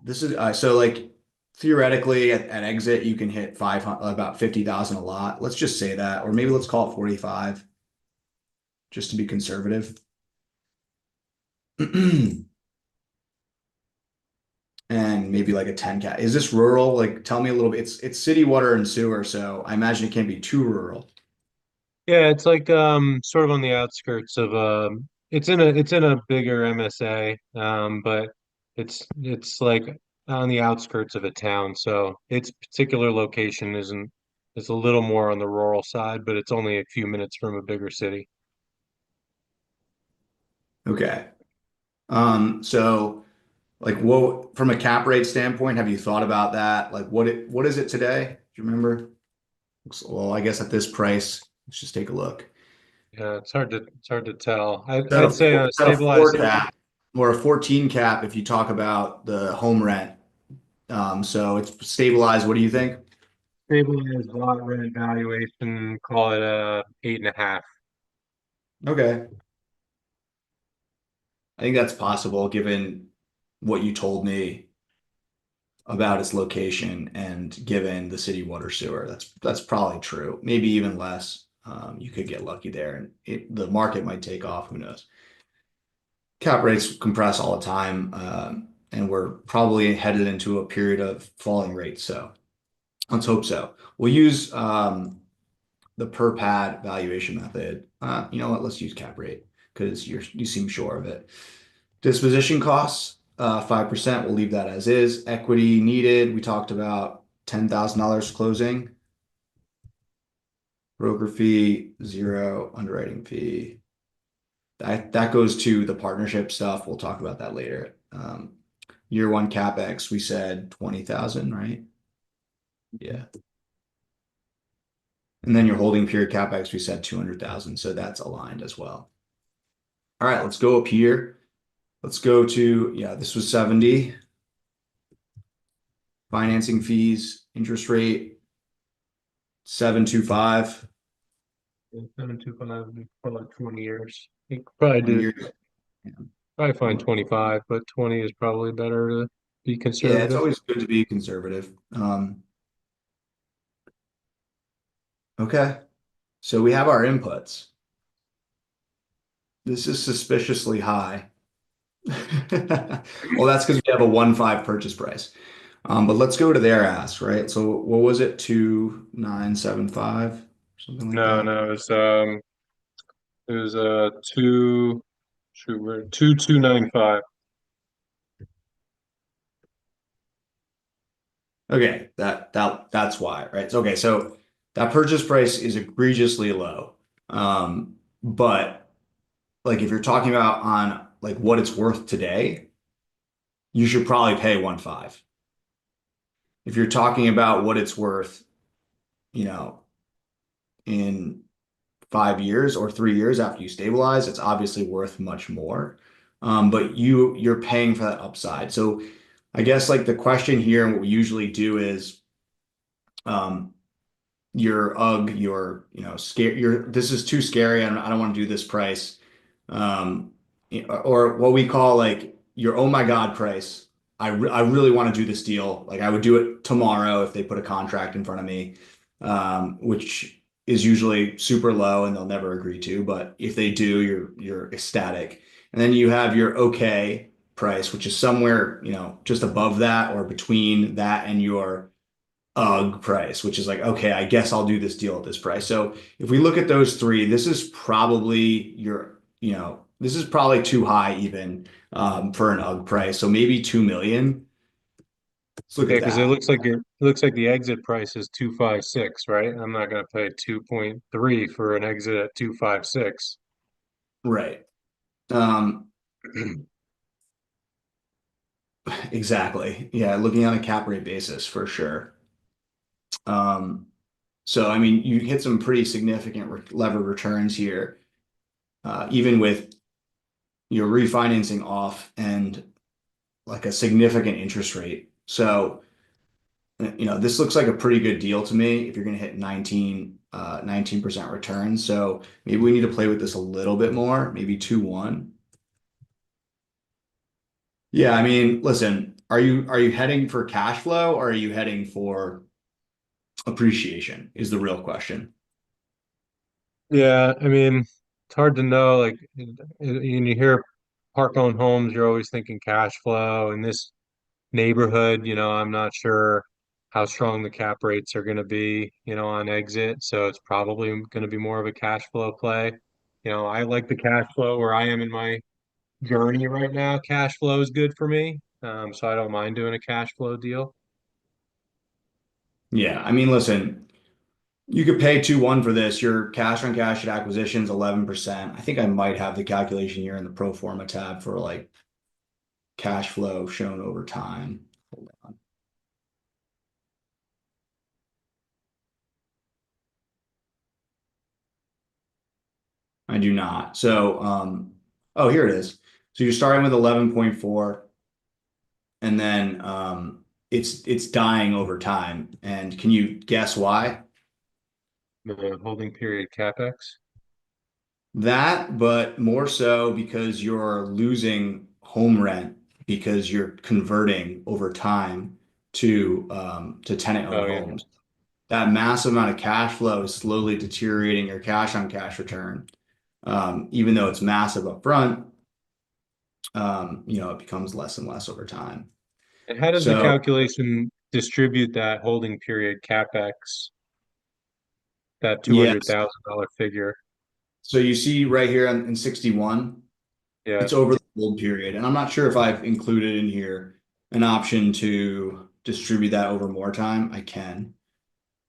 This is so like theoretically at exit you can hit 500, about 50,000 a lot. Let's just say that, or maybe let's call it 45, just to be conservative. And maybe like a 10 cat. Is this rural? Like, tell me a little bit. It's city water and sewer, so I imagine it can't be too rural.
Yeah, it's like sort of on the outskirts of it's in a bigger MSA, but it's like on the outskirts of a town. So its particular location isn't it's a little more on the rural side, but it's only a few minutes from a bigger city.
Okay. So like what from a cap rate standpoint, have you thought about that? Like what is it today? Do you remember? Well, I guess at this price, let's just take a look.
Yeah, it's hard to tell.
At a,
I'd say
at a four
stabilized
cap or a 14 cap if you talk about the home rent. So it's stabilized. What do you think?
stabilized lot rent valuation, call it 8.5.
Okay. I think that's possible given what you told me about its location and given the city water sewer. That's probably true. Maybe even less. You could get lucky there, and the market might take off. Who knows? Cap rates compress all the time, and we're probably headed into a period of falling rates. So let's hope so. We'll use the per pad valuation method. You know what? Let's use cap rate because you seem sure of it. Disposition costs, 5%. We'll leave that as is. Equity needed. We talked about $10,000 closing. Broker fee, 0. Underwriting fee. That goes to the partnership stuff. We'll talk about that later. Year one CapEx, we said 20,000, right? Yeah. And then your holding period CapEx, we said 200,000. So that's aligned as well. All right, let's go up here. Let's go to, yeah, this was 70. Financing fees, interest rate, 725.
7.25 for like 20 years. You could probably
20
do
years. Yeah.
probably find 25, but 20 is probably better to be
Yeah, it's
conservative.
always good to be conservative. Okay, so we have our inputs. This is suspiciously high. Well, that's because we have a 1.5 purchase price. But let's go to their ask, right? So what was it? 2975, something like
No,
that.
no, it was two shoot, we're 2295.
Okay, that's why, right? So, okay, so that purchase price is egregiously low. But like if you're talking about on like what it's worth today, you should probably pay 1.5. If you're talking about what it's worth, you know, in 5 years or 3 years after you stabilize, it's obviously worth much more. But you're paying for that upside. So I guess like the question here and what we usually do is um, your UG, your, scare, your, this is too scary. I don't want to do this price. Um, or what we call like your oh my God price. I really want to do this deal. Like I would do it tomorrow if they put a contract in front of me, which is usually super low and they'll never agree to. But if they do, you're ecstatic. And then you have your okay price, which is somewhere, just above that or between that and your UGG price, which is like, okay, I guess I'll do this deal at this price. So if we look at those three, this is probably this is probably too high even for an UGG price. So maybe 2 million. Let's look
Yeah,
at
because it
that.
looks like the exit price is 256, right? I'm not gonna pay 2.3 for an exit at 256.
Right. Um, exactly. Yeah, looking on a cap rate basis for sure. Um, so I mean, you hit some pretty significant levered returns here, even with your refinancing off and like a significant interest rate. So, this looks like a pretty good deal to me if you're going to hit 19% return. So maybe we need to play with this a little bit more, maybe 2-1. Yeah, I mean, listen, are you heading for cash flow or are you heading for appreciation is the real question.
Yeah, I mean, it's hard to know. Like, when you hear park-owned homes, you're always thinking cash flow. In this neighborhood, I'm not sure how strong the cap rates are going to be, on exit. So it's probably going to be more of a cash flow play. I like the cash flow where I am in my journey right now. Cash flow is good for me. So I don't mind doing a cash flow deal.
Yeah, I mean, listen, you could pay 2-1 for this. Your cash on cash at acquisitions 11%. I think I might have the calculation here in the pro forma tab for like cash flow shown over time. Hold on. I do not. So, oh, here it is. So you're starting with 11.4 and then it's dying over time. And can you guess why?
The holding period capex.
That, but more so because you're losing home rent because you're converting over time to tenant-owned
Oh yeah.
homes. That massive amount of cash flow is slowly deteriorating your cash on cash return. Even though it's massive upfront, it becomes less and less over time.
And how does the
So
calculation distribute that holding period capex, that
yes,
$200,000 figure?
so you see right here in 61,
Yeah.
it's over the hold period, and I'm not sure if I've included in here an option to distribute that over more time. I can.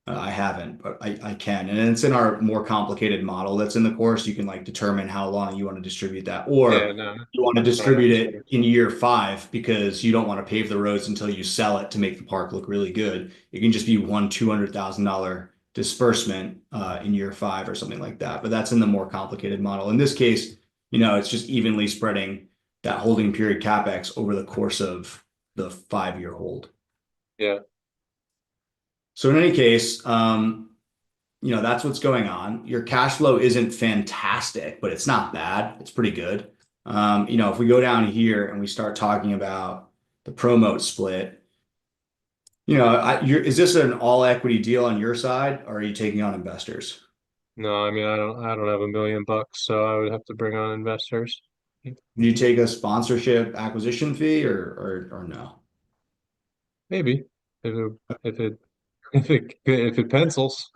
I haven't, but I can. And it's in our more complicated model that's in the course. You can like determine how long you want to distribute that,
Yeah,
or
no,
you want to
I don't
distribute it
understand.
in year 5 because you don't want to pave the roads until you sell it to make the park look really good. It can just be one $200,000 disbursement in year 5 or something like that. But that's in the more complicated model. In this case, it's just evenly spreading that holding period capex over the course of the 5-year hold.
Yeah.
So in any case, that's what's going on. Your cash flow isn't fantastic, but it's not bad. It's pretty good. If we go down here and we start talking about the promote split, is this an all equity deal on your side, or are you taking on investors?
No, I mean, I don't have $1 million, so I would have to bring on investors.
Do you take a sponsorship acquisition fee or no?
maybe if it if it if it pencils.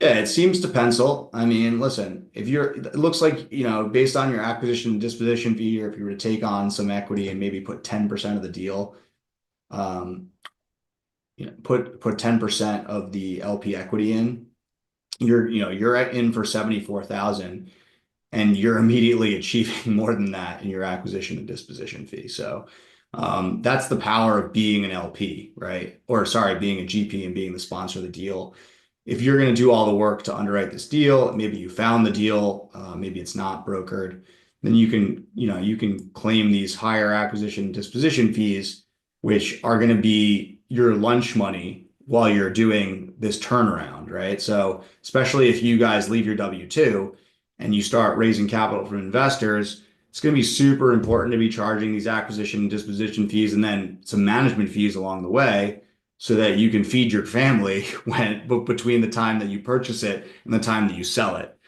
Yeah, it seems to pencil. I mean, listen, it looks like, based on your acquisition and disposition fee, or if you were to take on some equity and maybe put 10% of the deal, um, put 10% of the LP equity in, you're in for 74,000 and you're immediately achieving more than that in your acquisition and disposition fee. So, that's the power of being an LP, right? Or sorry, being a GP and being the sponsor of the deal. If you're going to do all the work to underwrite this deal, maybe you found the deal, maybe it's not brokered, then you can claim these higher acquisition and disposition fees, which are going to be your lunch money while you're doing this turnaround, right? So, especially if you guys leave your W-2 and you start raising capital from investors, it's going to be super important to be charging these acquisition and disposition fees and then some management fees along the way so that you can feed your family between the time that you purchase it and the time that you sell it.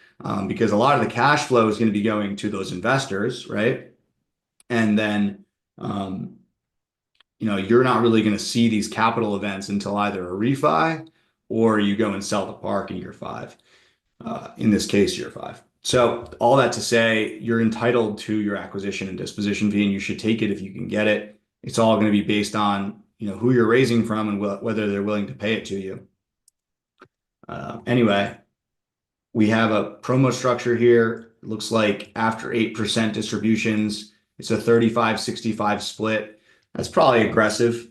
Because a lot of the cash flow is going to be going to those investors, right? And then, um, you're not really going to see these capital events until either a refi or you go and sell the park in year five. In this case, year five. So all that to say, you're entitled to your acquisition and disposition fee, and you should take it if you can get it. It's all going to be based on, who you're raising from and whether they're willing to pay it to you. Anyway, we have a promo structure here. It looks like after 8% distributions, it's a 35-65 split. That's probably aggressive.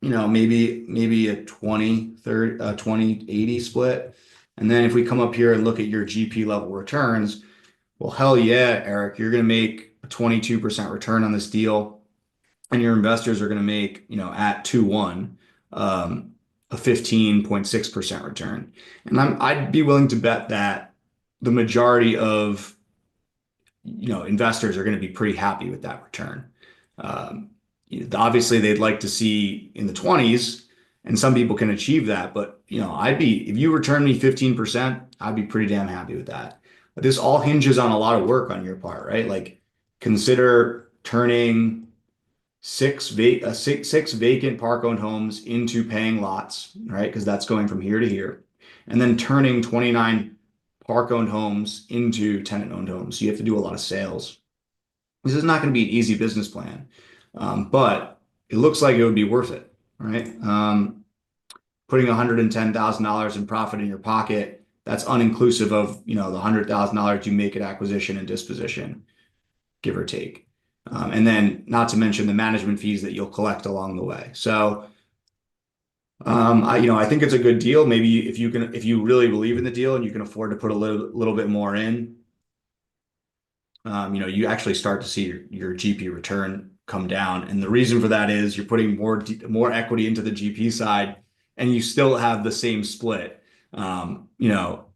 Maybe a 20-80 split. And then if we come up here and look at your GP level returns, well, hell yeah, Eric, you're going to make a 22% return on this deal, and your investors are going to make, at 2-1, a 15.6% return. And I'd be willing to bet that the majority of, investors are going to be pretty happy with that return. Um, Obviously, they'd like to see in the 20s, and some people can achieve that. But if you return me 15%, I'd be pretty damn happy with that. But this all hinges on a lot of work on your part, right? Like, consider turning six vacant park-owned homes into paying lots, right? Because that's going from here to here, and then turning 29 park-owned homes into tenant-owned homes. So you have to do a lot of sales. This is not going to be an easy business plan, but it looks like it would be worth it, right? Putting $110,000 in profit in your pocket, that's uninclusive of, the $100,000 you make at acquisition and disposition, give or take. And then not to mention the management fees that you'll collect along the way. So, I think it's a good deal. Maybe if you really believe in the deal and you can afford to put a little bit more in, you actually start to see your GP return come down. And the reason for that is you're putting more equity into the GP side and you still have the same split,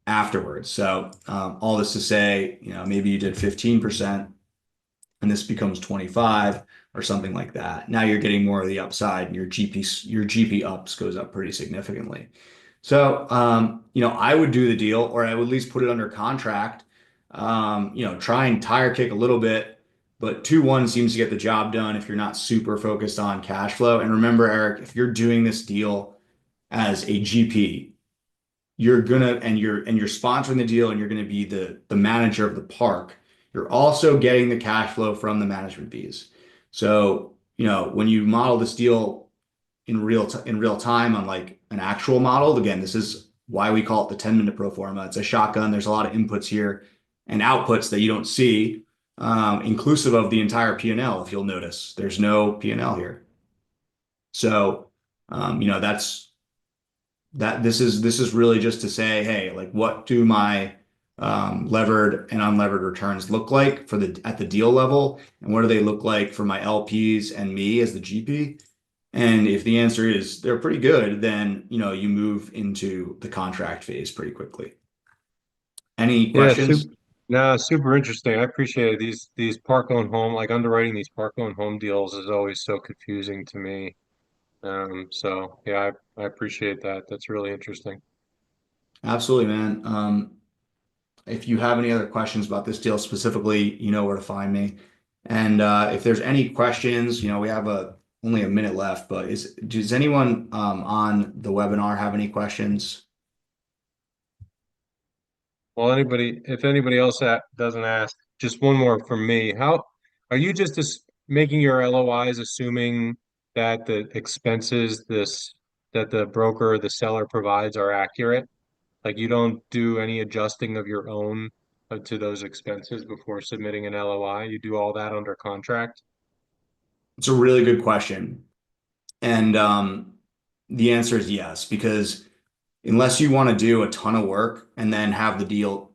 afterwards. So, all this to say, maybe you did 15% and this becomes 25 or something like that. Now you're getting more of the upside and your GP ups goes up pretty significantly. So, I would do the deal, or I would at least put it under contract. Try and tire kick a little bit, but 2-1 seems to get the job done if you're not super focused on cash flow. And remember, Eric, if you're doing this deal as a GP, you're sponsoring the deal and you're gonna be the manager of the park. You're also getting the cash flow from the management fees. So, when you model this deal in real time on like an actual model, again, this is why we call it the 10-minute pro forma. It's a shotgun. There's a lot of inputs here and outputs that you don't see, inclusive of the entire P&L. If you'll notice, there's no P&L here. So, this is really just to say, hey, like, what do my levered and unlevered returns look like at the deal level, and what do they look like for my LPs and me as the GP? And if the answer is they're pretty good, then you move into the contract phase pretty quickly. Any
Yeah,
questions?
super interesting. I appreciate it. These park owned home, like underwriting these park owned home deals is always so confusing to me. So yeah, I appreciate that. That's really interesting.
Absolutely, man. If you have any other questions about this deal specifically, you know where to find me. And if there's any questions, we have a only a minute left, but does anyone on the webinar have any questions?
Well, if anybody else doesn't ask, just one more from me. How are you making your LOIs assuming that the expenses that the broker or the seller provides are accurate? Like you don't do any adjusting of your own to those expenses before submitting an LOI. You do all that under contract.
It's a really good question. And the answer is yes, because unless you want to do a ton of work and then have the deal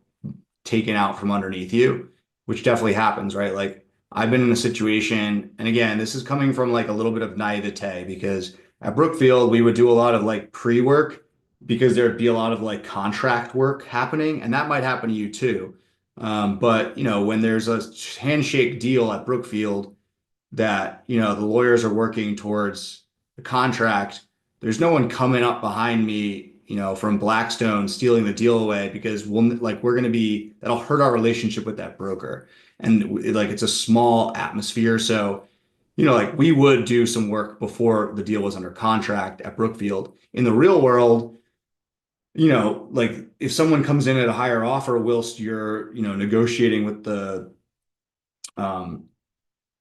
taken out from underneath you, which definitely happens, right? Like I've been in a situation, and again, this is coming from like a little bit of naivete because at Brookfield, we would do a lot of like pre-work because there'd be a lot of like contract work happening, and that might happen to you too. But when there's a handshake deal at Brookfield that, the lawyers are working towards the contract, there's no one coming up behind me, from Blackstone stealing the deal away because we're going to be, that'll hurt our relationship with that broker. And like, it's a small atmosphere. So, like we would do some work before the deal was under contract at Brookfield. In the real world, like if someone comes in at a higher offer whilst you're, negotiating with um,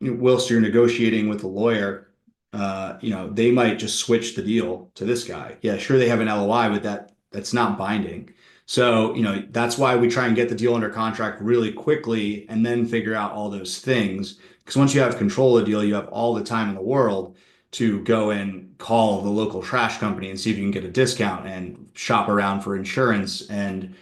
whilst you're negotiating with a lawyer, they might just switch the deal to this guy. Yeah, sure, they have an LOI, but that's not binding. So, that's why we try and get the deal under contract really quickly and then figure out all those things. Because once you have control of the deal, you have all the time in the world to go and call the local trash company and see if you can get a discount and shop around for insurance and,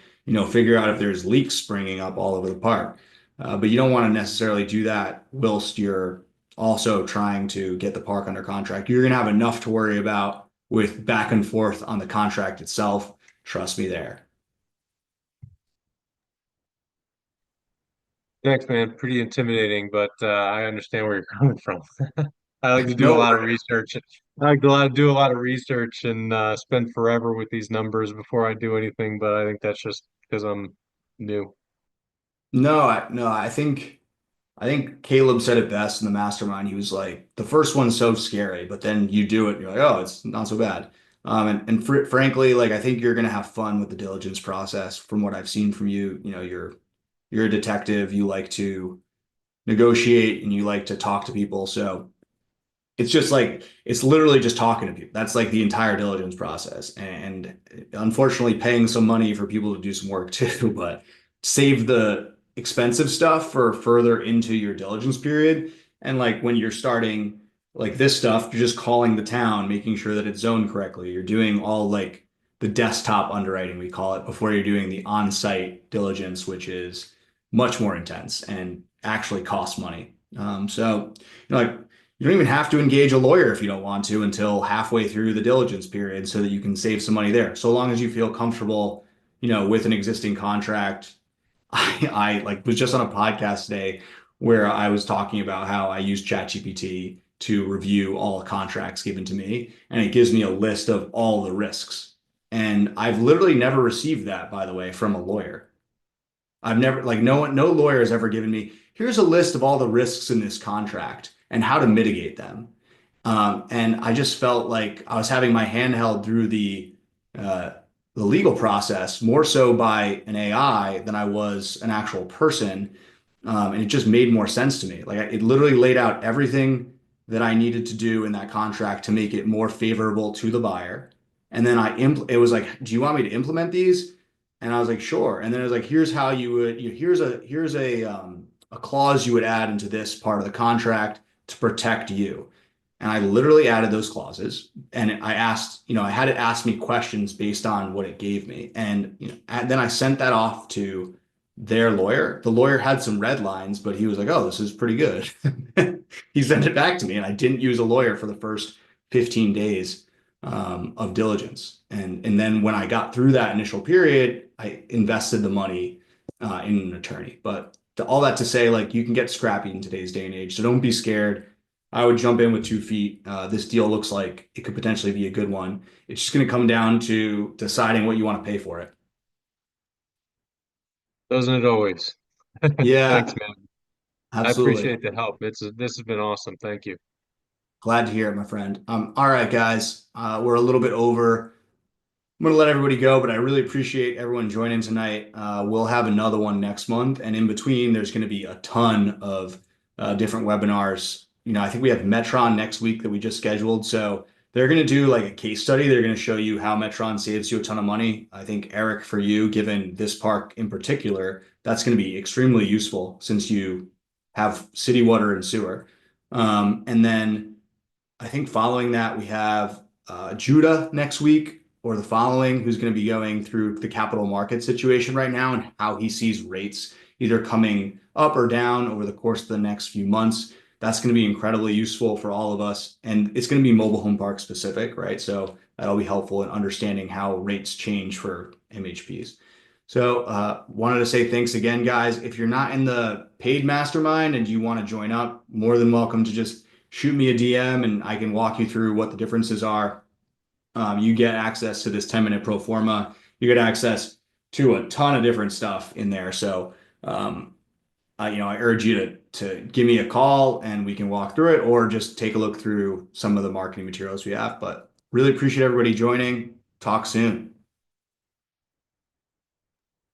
figure out if there's leaks springing up all over the park. But you don't want to necessarily do that whilst you're also trying to get the park under contract. You're going to have enough to worry about with back and forth on the contract itself. Trust me there.
Thanks, man. Pretty intimidating, but I understand where you're coming from. I like to do a
No,
lot of research. I like to do a lot of research and spend forever with these numbers before I do anything, but I think that's just because I'm new.
no, I think Caleb said it best in the mastermind. He was like, the first one's so scary, but then you do it and you're like, oh, it's not so bad. And frankly, like I think you're gonna have fun with the diligence process from what I've seen from you. You're a detective, you like to negotiate and you like to talk to people. So it's just like it's literally just talking to people. That's like the entire diligence process. And unfortunately, paying some money for people to do some work too, but save the expensive stuff for further into your diligence period. And like when you're starting like this stuff, you're just calling the town, making sure that it's zoned correctly. You're doing all like the desktop underwriting, we call it, before you're doing the on-site diligence, which is much more intense and actually costs money. So, like you don't even have to engage a lawyer if you don't want to until halfway through the diligence period so that you can save some money there. So long as you feel comfortable, with an existing contract. I like was just on a podcast today where I was talking about how I use ChatGPT to review all contracts given to me, and it gives me a list of all the risks. And I've literally never received that, by the way, from a lawyer. I've never, like, no lawyer has ever given me, here's a list of all the risks in this contract and how to mitigate them. And I just felt like I was having my hand held through uh, the legal process more so by an AI than I was an actual person. And it just made more sense to me. Like it literally laid out everything that I needed to do in that contract to make it more favorable to the buyer. And then it was like, do you want me to implement these? And I was like, sure. And then it was like, here's how you would, here's a clause you would add into this part of the contract to protect you. And I literally added those clauses and I asked, I had it ask me questions based on what it gave me. And, and then I sent that off to their lawyer. The lawyer had some red lines, but he was like, oh, this is pretty good. He sent it back to me and I didn't use a lawyer for the first 15 days of diligence. And then when I got through that initial period, I invested the money in an attorney. But all that to say, like you can get scrappy in today's day and age. So don't be scared. I would jump in with 2 feet. This deal looks like it could potentially be a good one. It's just going to come down to deciding what you want to pay for it.
Doesn't it always? Thanks,
Yeah,
man. I
absolutely.
appreciate the help. This has been awesome. Thank you.
Glad to hear it, my friend. All right, guys, we're a little bit over. I'm going to let everybody go, but I really appreciate everyone joining tonight. We'll have another one next month. And in between, there's going to be a ton of different webinars. I think we have Metron next week that we just scheduled. So they're going to do like a case study. They're going to show you how Metron saves you a ton of money. I think, Eric, for you, given this park in particular, that's going to be extremely useful since you have city water and sewer. And then I think following that, we have Judah next week or the following, who's going to be going through the capital market situation right now and how he sees rates either coming up or down over the course of the next few months. That's going to be incredibly useful for all of us. And it's going to be mobile home park specific, right? So that'll be helpful in understanding how rates change for MHPs. So wanted to say thanks again, guys. If you're not in the paid mastermind and you want to join up, more than welcome to just shoot me a DM and I can walk you through what the differences are. You get access to this 10-minute pro forma. You get access to a ton of different stuff in there. So, I urge you to give me a call and we can walk through it or just take a look through some of the marketing materials we have. But really appreciate everybody joining. Talk soon.